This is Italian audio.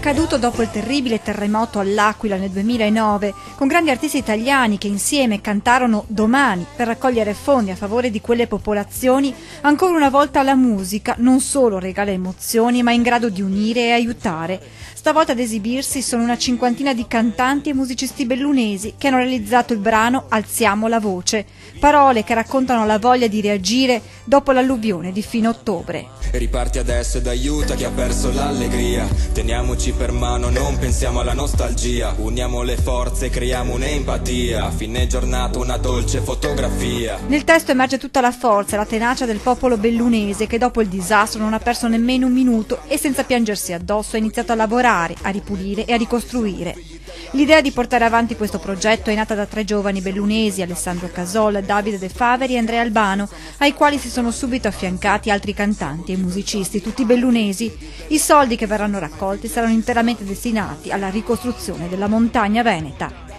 accaduto dopo il terribile terremoto all'Aquila nel 2009, con grandi artisti italiani che insieme cantarono Domani per raccogliere fondi a favore di quelle popolazioni, ancora una volta la musica non solo regala emozioni, ma è in grado di unire e aiutare. Stavolta ad esibirsi sono una cinquantina di cantanti e musicisti bellunesi che hanno realizzato il brano Alziamo la voce, parole che raccontano la voglia di reagire dopo l'alluvione di fine ottobre. Riparti adesso ed aiuta chi ha perso l'allegria. Teniamoci per mano, non pensiamo alla nostalgia. Uniamo le forze, creiamo un'empatia. A fine giornata una dolce fotografia. Nel testo emerge tutta la forza e la tenacia del popolo bellunese che dopo il disastro non ha perso nemmeno un minuto e senza piangersi addosso ha iniziato a lavorare, a ripulire e a ricostruire. L'idea di portare avanti questo progetto è nata da 3 giovani bellunesi, Alessandro Casol, Davide De Faveri e Andrea Albano, ai quali si sono subito affiancati altri cantanti e musicisti, tutti bellunesi. I soldi che verranno raccolti saranno interamente destinati alla ricostruzione della montagna veneta.